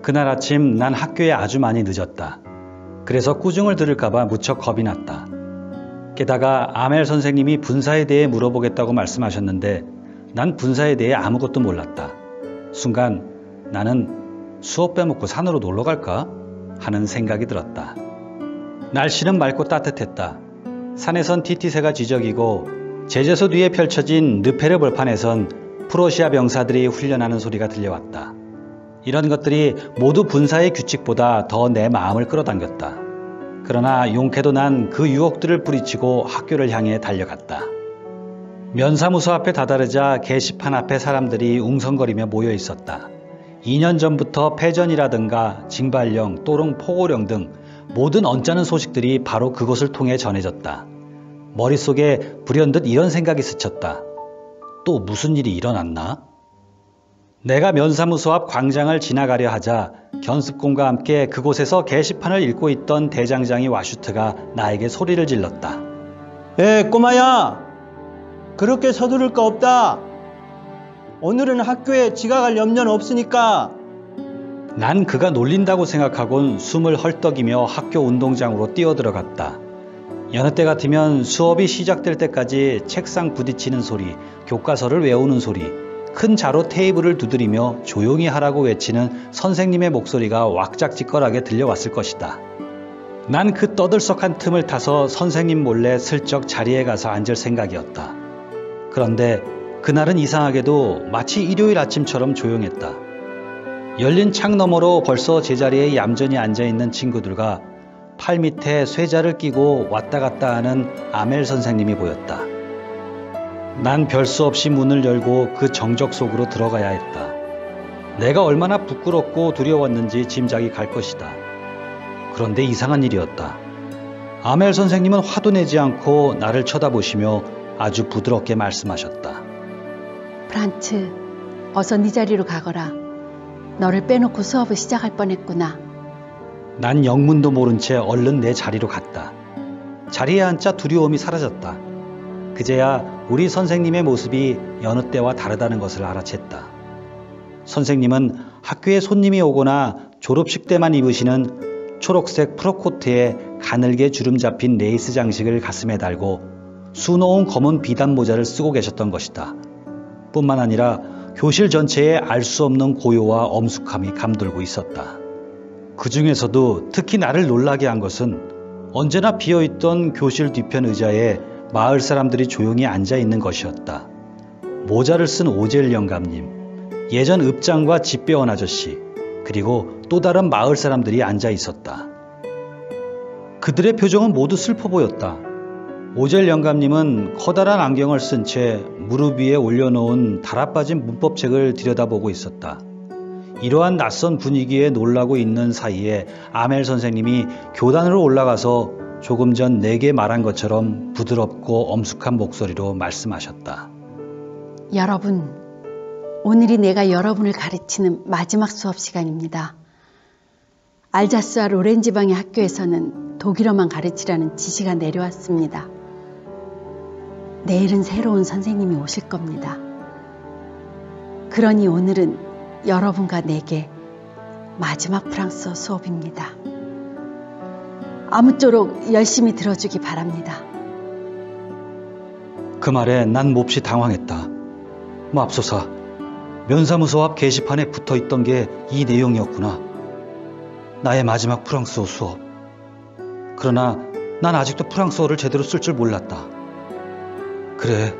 그날 아침 난 학교에 아주 많이 늦었다. 그래서 꾸중을 들을까봐 무척 겁이 났다. 게다가 아멜 선생님이 분사에 대해 물어보겠다고 말씀하셨는데 난 분사에 대해 아무것도 몰랐다. 순간 나는 수업 빼먹고 산으로 놀러 갈까? 하는 생각이 들었다. 날씨는 맑고 따뜻했다. 산에선 티티새가 지저귀고 제재소 뒤에 펼쳐진 르페르 벌판에선 프로시아 병사들이 훈련하는 소리가 들려왔다. 이런 것들이 모두 분사의 규칙보다 더 내 마음을 끌어당겼다. 그러나 용케도 난 그 유혹들을 뿌리치고 학교를 향해 달려갔다. 면사무소 앞에 다다르자 게시판 앞에 사람들이 웅성거리며 모여 있었다. 2년 전부터 패전이라든가 징발령, 또롱, 포고령 등 모든 언짢은 소식들이 바로 그곳을 통해 전해졌다. 머릿속에 불현듯 이런 생각이 스쳤다. 또 무슨 일이 일어났나? 내가 면사무소 앞 광장을 지나가려 하자 견습공과 함께 그곳에서 게시판을 읽고 있던 대장장이 와슈트가 나에게 소리를 질렀다. 에, 꼬마야! 그렇게 서두를 거 없다. 오늘은 학교에 지각할 염려는 없으니까. 난 그가 놀린다고 생각하곤 숨을 헐떡이며 학교 운동장으로 뛰어들어갔다. 여느 때 같으면 수업이 시작될 때까지 책상 부딪히는 소리, 교과서를 외우는 소리, 큰 자로 테이블을 두드리며 조용히 하라고 외치는 선생님의 목소리가 왁작지껄하게 들려왔을 것이다. 난 그 떠들썩한 틈을 타서 선생님 몰래 슬쩍 자리에 가서 앉을 생각이었다. 그런데 그날은 이상하게도 마치 일요일 아침처럼 조용했다. 열린 창 너머로 벌써 제자리에 얌전히 앉아있는 친구들과 팔 밑에 쇠자를 끼고 왔다 갔다 하는 아멜 선생님이 보였다. 난 별 수 없이 문을 열고 그 정적 속으로 들어가야 했다. 내가 얼마나 부끄럽고 두려웠는지 짐작이 갈 것이다. 그런데 이상한 일이었다. 아멜 선생님은 화도 내지 않고 나를 쳐다보시며 아주 부드럽게 말씀하셨다. 프란츠, 어서 네 자리로 가거라. 너를 빼놓고 수업을 시작할 뻔했구나. 난 영문도 모른 채 얼른 내 자리로 갔다. 자리에 앉자 두려움이 사라졌다. 그제야 우리 선생님의 모습이 여느 때와 다르다는 것을 알아챘다. 선생님은 학교에 손님이 오거나 졸업식 때만 입으시는 초록색 프로코트에 가늘게 주름 잡힌 레이스 장식을 가슴에 달고 수놓은 검은 비단 모자를 쓰고 계셨던 것이다. 뿐만 아니라 교실 전체에 알 수 없는 고요와 엄숙함이 감돌고 있었다. 그 중에서도 특히 나를 놀라게 한 것은 언제나 비어있던 교실 뒤편 의자에 마을 사람들이 조용히 앉아있는 것이었다. 모자를 쓴 오젤 영감님, 예전 읍장과 집배원 아저씨, 그리고 또 다른 마을 사람들이 앉아있었다. 그들의 표정은 모두 슬퍼 보였다. 오젤 영감님은 커다란 안경을 쓴 채 무릎 위에 올려놓은 달아빠진 문법책을 들여다보고 있었다. 이러한 낯선 분위기에 놀라고 있는 사이에 아멜 선생님이 교단으로 올라가서 조금 전 내게 말한 것처럼 부드럽고 엄숙한 목소리로 말씀하셨다. 여러분, 오늘이 내가 여러분을 가르치는 마지막 수업 시간입니다. 알자스와 로렌 지방의 학교에서는 독일어만 가르치라는 지시가 내려왔습니다. 내일은 새로운 선생님이 오실 겁니다. 그러니 오늘은 여러분과 내게 마지막 프랑스어 수업입니다. 아무쪼록 열심히 들어주기 바랍니다. 그 말에 난 몹시 당황했다. 맙소사, 면사무소 앞 게시판에 붙어있던 게 이 내용이었구나. 나의 마지막 프랑스어 수업. 그러나 난 아직도 프랑스어를 제대로 쓸 줄 몰랐다. 그래,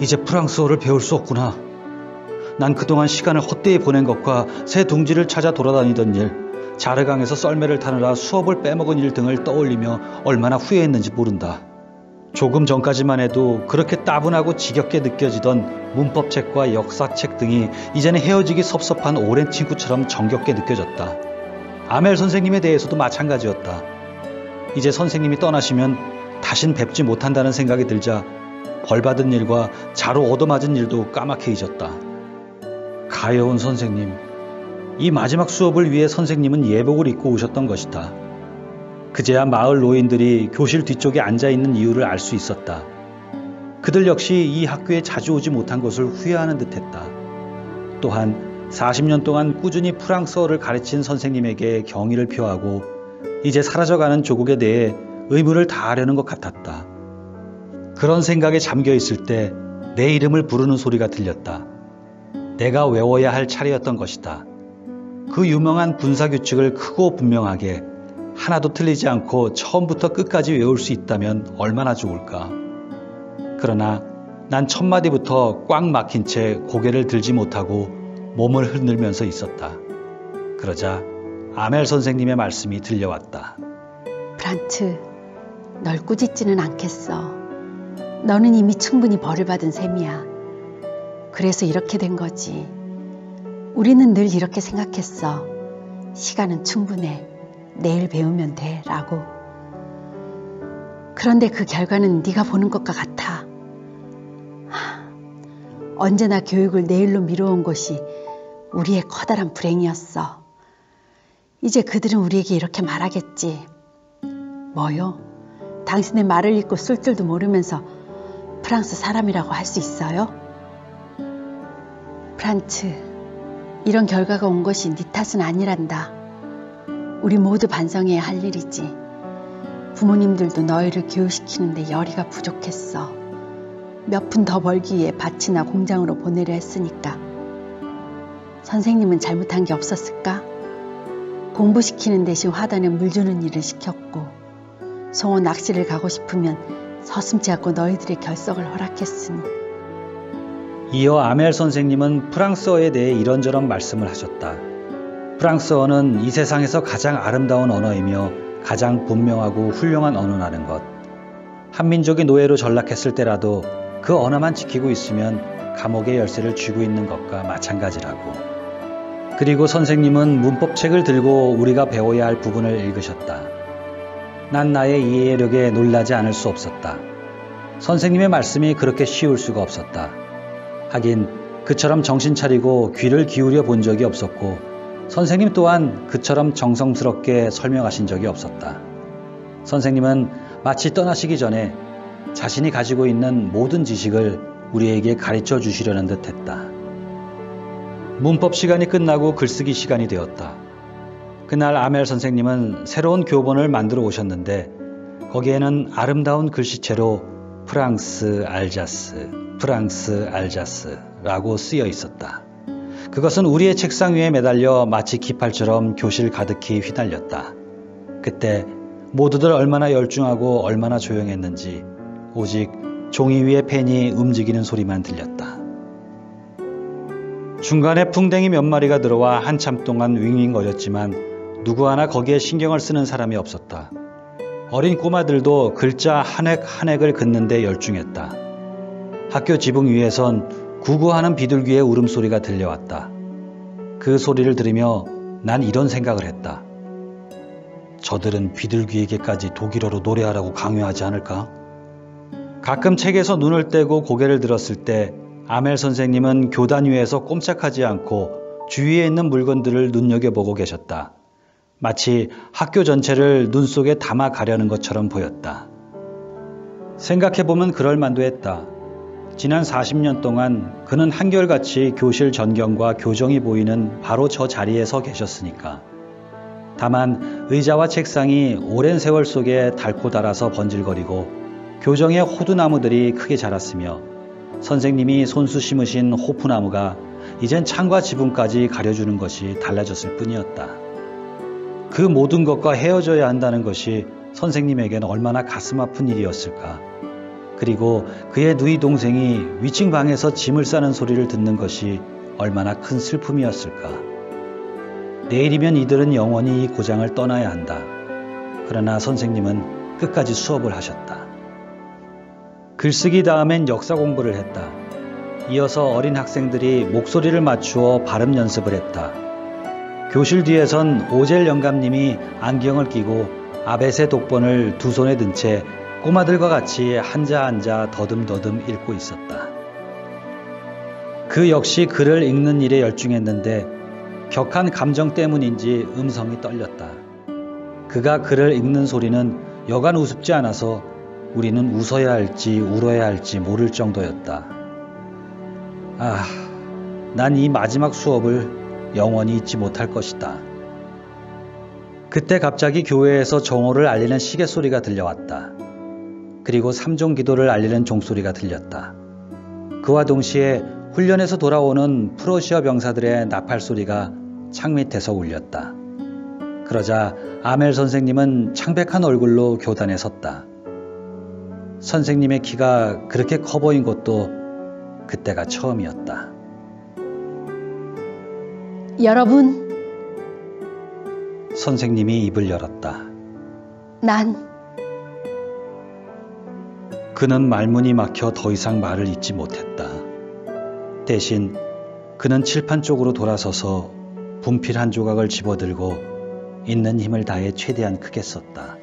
이제 프랑스어를 배울 수 없구나. 난 그동안 시간을 헛되이 보낸 것과 새 둥지를 찾아 돌아다니던 일, 자르강에서 썰매를 타느라 수업을 빼먹은 일 등을 떠올리며 얼마나 후회했는지 모른다. 조금 전까지만 해도 그렇게 따분하고 지겹게 느껴지던 문법책과 역사책 등이 이제는 헤어지기 섭섭한 오랜 친구처럼 정겹게 느껴졌다. 아멜 선생님에 대해서도 마찬가지였다. 이제 선생님이 떠나시면 다신 뵙지 못한다는 생각이 들자 벌받은 일과 자로 얻어맞은 일도 까맣게 잊었다. 가여운 선생님, 이 마지막 수업을 위해 선생님은 예복을 입고 오셨던 것이다. 그제야 마을 노인들이 교실 뒤쪽에 앉아있는 이유를 알 수 있었다. 그들 역시 이 학교에 자주 오지 못한 것을 후회하는 듯했다. 또한 40년 동안 꾸준히 프랑스어를 가르친 선생님에게 경의를 표하고 이제 사라져가는 조국에 대해 의무를 다하려는 것 같았다. 그런 생각에 잠겨 있을 때 내 이름을 부르는 소리가 들렸다. 내가 외워야 할 차례였던 것이다. 그 유명한 군사규칙을 크고 분명하게 하나도 틀리지 않고 처음부터 끝까지 외울 수 있다면 얼마나 좋을까. 그러나 난 첫 마디부터 꽉 막힌 채 고개를 들지 못하고 몸을 흔들면서 있었다. 그러자 아멜 선생님의 말씀이 들려왔다. 프란츠, 널 꾸짖지는 않겠어. 너는 이미 충분히 벌을 받은 셈이야. 그래서 이렇게 된 거지. 우리는 늘 이렇게 생각했어. 시간은 충분해. 내일 배우면 돼. 라고. 그런데 그 결과는 네가 보는 것과 같아. 언제나 교육을 내일로 미뤄온 것이 우리의 커다란 불행이었어. 이제 그들은 우리에게 이렇게 말하겠지. 뭐요? 당신의 말을 읽고 쓸 줄도 모르면서 프랑스 사람이라고 할 수 있어요? 프란츠, 이런 결과가 온 것이 네 탓은 아니란다. 우리 모두 반성해야 할 일이지. 부모님들도 너희를 교육시키는데 열의가 부족했어. 몇 푼 더 벌기 위해 밭이나 공장으로 보내려 했으니까. 선생님은 잘못한 게 없었을까? 공부시키는 대신 화단에 물 주는 일을 시켰고, 송어 낚시를 가고 싶으면 서슴지 않고 너희들의 결석을 허락했으니. 이어 아멜 선생님은 프랑스어에 대해 이런저런 말씀을 하셨다. 프랑스어는 이 세상에서 가장 아름다운 언어이며 가장 분명하고 훌륭한 언어라는 것. 한민족이 노예로 전락했을 때라도 그 언어만 지키고 있으면 감옥의 열쇠를 쥐고 있는 것과 마찬가지라고. 그리고 선생님은 문법책을 들고 우리가 배워야 할 부분을 읽으셨다. 난 나의 이해력에 놀라지 않을 수 없었다. 선생님의 말씀이 그렇게 쉬울 수가 없었다. 하긴 그처럼 정신 차리고 귀를 기울여 본 적이 없었고 선생님 또한 그처럼 정성스럽게 설명하신 적이 없었다. 선생님은 마치 떠나시기 전에 자신이 가지고 있는 모든 지식을 우리에게 가르쳐 주시려는 듯 했다. 문법 시간이 끝나고 글쓰기 시간이 되었다. 그날 아멜 선생님은 새로운 교본을 만들어 오셨는데 거기에는 아름다운 글씨체로 프랑스 알자스라고 쓰여 있었다. 그것은 우리의 책상 위에 매달려 마치 깃발처럼 교실 가득히 휘날렸다. 그때 모두들 얼마나 열중하고 얼마나 조용했는지 오직 종이 위에 펜이 움직이는 소리만 들렸다. 중간에 풍뎅이 몇 마리가 들어와 한참 동안 윙윙거렸지만 누구 하나 거기에 신경을 쓰는 사람이 없었다. 어린 꼬마들도 글자 한 획 한 획을 긋는데 열중했다. 학교 지붕 위에선 구구하는 비둘기의 울음소리가 들려왔다. 그 소리를 들으며 난 이런 생각을 했다. 저들은 비둘기에게까지 독일어로 노래하라고 강요하지 않을까? 가끔 책에서 눈을 떼고 고개를 들었을 때 아멜 선생님은 교단 위에서 꼼짝하지 않고 주위에 있는 물건들을 눈여겨보고 계셨다. 마치 학교 전체를 눈 속에 담아 가려는 것처럼 보였다. 생각해보면 그럴만도 했다. 지난 40년 동안 그는 한결같이 교실 전경과 교정이 보이는 바로 저 자리에 서 계셨으니까. 다만 의자와 책상이 오랜 세월 속에 닳고 닳아서 번질거리고 교정의 호두나무들이 크게 자랐으며 선생님이 손수 심으신 호프나무가 이젠 창과 지붕까지 가려주는 것이 달라졌을 뿐이었다. 그 모든 것과 헤어져야 한다는 것이 선생님에겐 얼마나 가슴 아픈 일이었을까. 그리고 그의 누이 동생이 위층 방에서 짐을 싸는 소리를 듣는 것이 얼마나 큰 슬픔이었을까. 내일이면 이들은 영원히 이 고장을 떠나야 한다. 그러나 선생님은 끝까지 수업을 하셨다. 글쓰기 다음엔 역사 공부를 했다. 이어서 어린 학생들이 목소리를 맞추어 발음 연습을 했다. 교실 뒤에선 오젤 영감님이 안경을 끼고 아벳의 독본을 두 손에 든 채 꼬마들과 같이 앉아 더듬더듬 읽고 있었다. 그 역시 글을 읽는 일에 열중했는데 격한 감정 때문인지 음성이 떨렸다. 그가 글을 읽는 소리는 여간 우습지 않아서 우리는 웃어야 할지 울어야 할지 모를 정도였다. 난 이 마지막 수업을 영원히 잊지 못할 것이다. 그때 갑자기 교회에서 정오를 알리는 시계 소리가 들려왔다. 그리고 삼종 기도를 알리는 종소리가 들렸다. 그와 동시에 훈련에서 돌아오는 프로시아 병사들의 나팔 소리가 창 밑에서 울렸다. 그러자 아멜 선생님은 창백한 얼굴로 교단에 섰다. 선생님의 키가 그렇게 커 보인 것도 그때가 처음이었다. 여러분, 선생님이 입을 열었다. 그는 말문이 막혀 더 이상 말을 잇지 못했다. 대신 그는 칠판 쪽으로 돌아서서 분필 한 조각을 집어들고 있는 힘을 다해 최대한 크게 썼다.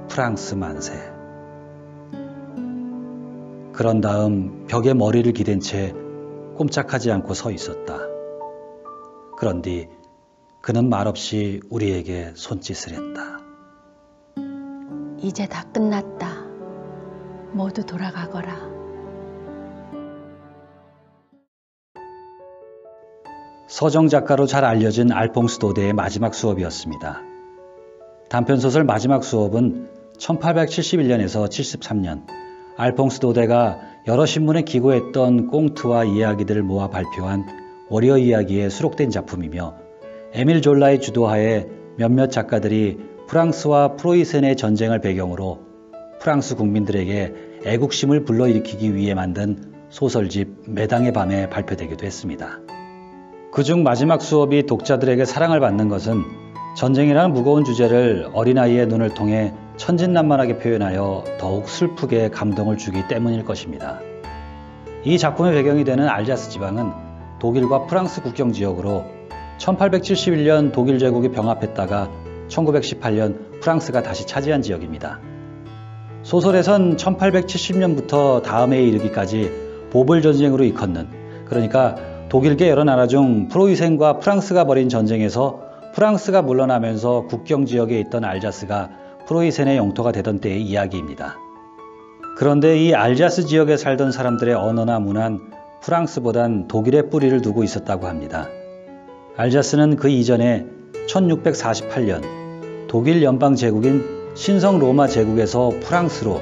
프랑스 만세. 그런 다음 벽에 머리를 기댄 채 꼼짝하지 않고 서 있었다. 그런 뒤 그는 말없이 우리에게 손짓을 했다. 이제 다 끝났다. 모두 돌아가거라. 서정 작가로 잘 알려진 알퐁스 도데의 마지막 수업이었습니다. 단편소설 마지막 수업은 1871년에서 73년 알퐁스 도데가 여러 신문에 기고했던 꽁트와 이야기들을 모아 발표한 워리어 이야기에 수록된 작품이며 에밀 졸라의 주도하에 몇몇 작가들이 프랑스와 프로이센의 전쟁을 배경으로 프랑스 국민들에게 애국심을 불러일으키기 위해 만든 소설집 매당의 밤에 발표되기도 했습니다. 그중 마지막 수업이 독자들에게 사랑을 받는 것은 전쟁이라는 무거운 주제를 어린아이의 눈을 통해 천진난만하게 표현하여 더욱 슬프게 감동을 주기 때문일 것입니다. 이 작품의 배경이 되는 알자스 지방은 독일과 프랑스 국경 지역으로 1871년 독일 제국이 병합했다가 1918년 프랑스가 다시 차지한 지역입니다. 소설에선 1870년부터 다음 해에 이르기까지 보블 전쟁으로 일컫는, 그러니까 독일계 여러 나라 중 프로이센과 프랑스가 벌인 전쟁에서 프랑스가 물러나면서 국경 지역에 있던 알자스가 프로이센의 영토가 되던 때의 이야기입니다. 그런데 이 알자스 지역에 살던 사람들의 언어나 문화는 프랑스보단 독일에 뿌리를 두고 있었다고 합니다. 알자스는 그 이전에 1648년 독일 연방 제국인 신성 로마 제국에서 프랑스로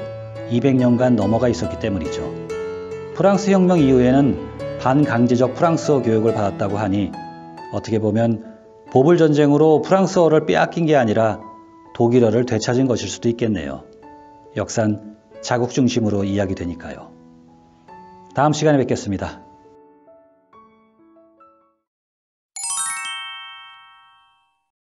200년간 넘어가 있었기 때문이죠. 프랑스 혁명 이후에는 반강제적 프랑스어 교육을 받았다고 하니 어떻게 보면 보블 전쟁으로 프랑스어를 빼앗긴 게 아니라 독일어를 되찾은 것일 수도 있겠네요. 역사는 자국 중심으로 이야기되니까요. 다음 시간에 뵙겠습니다.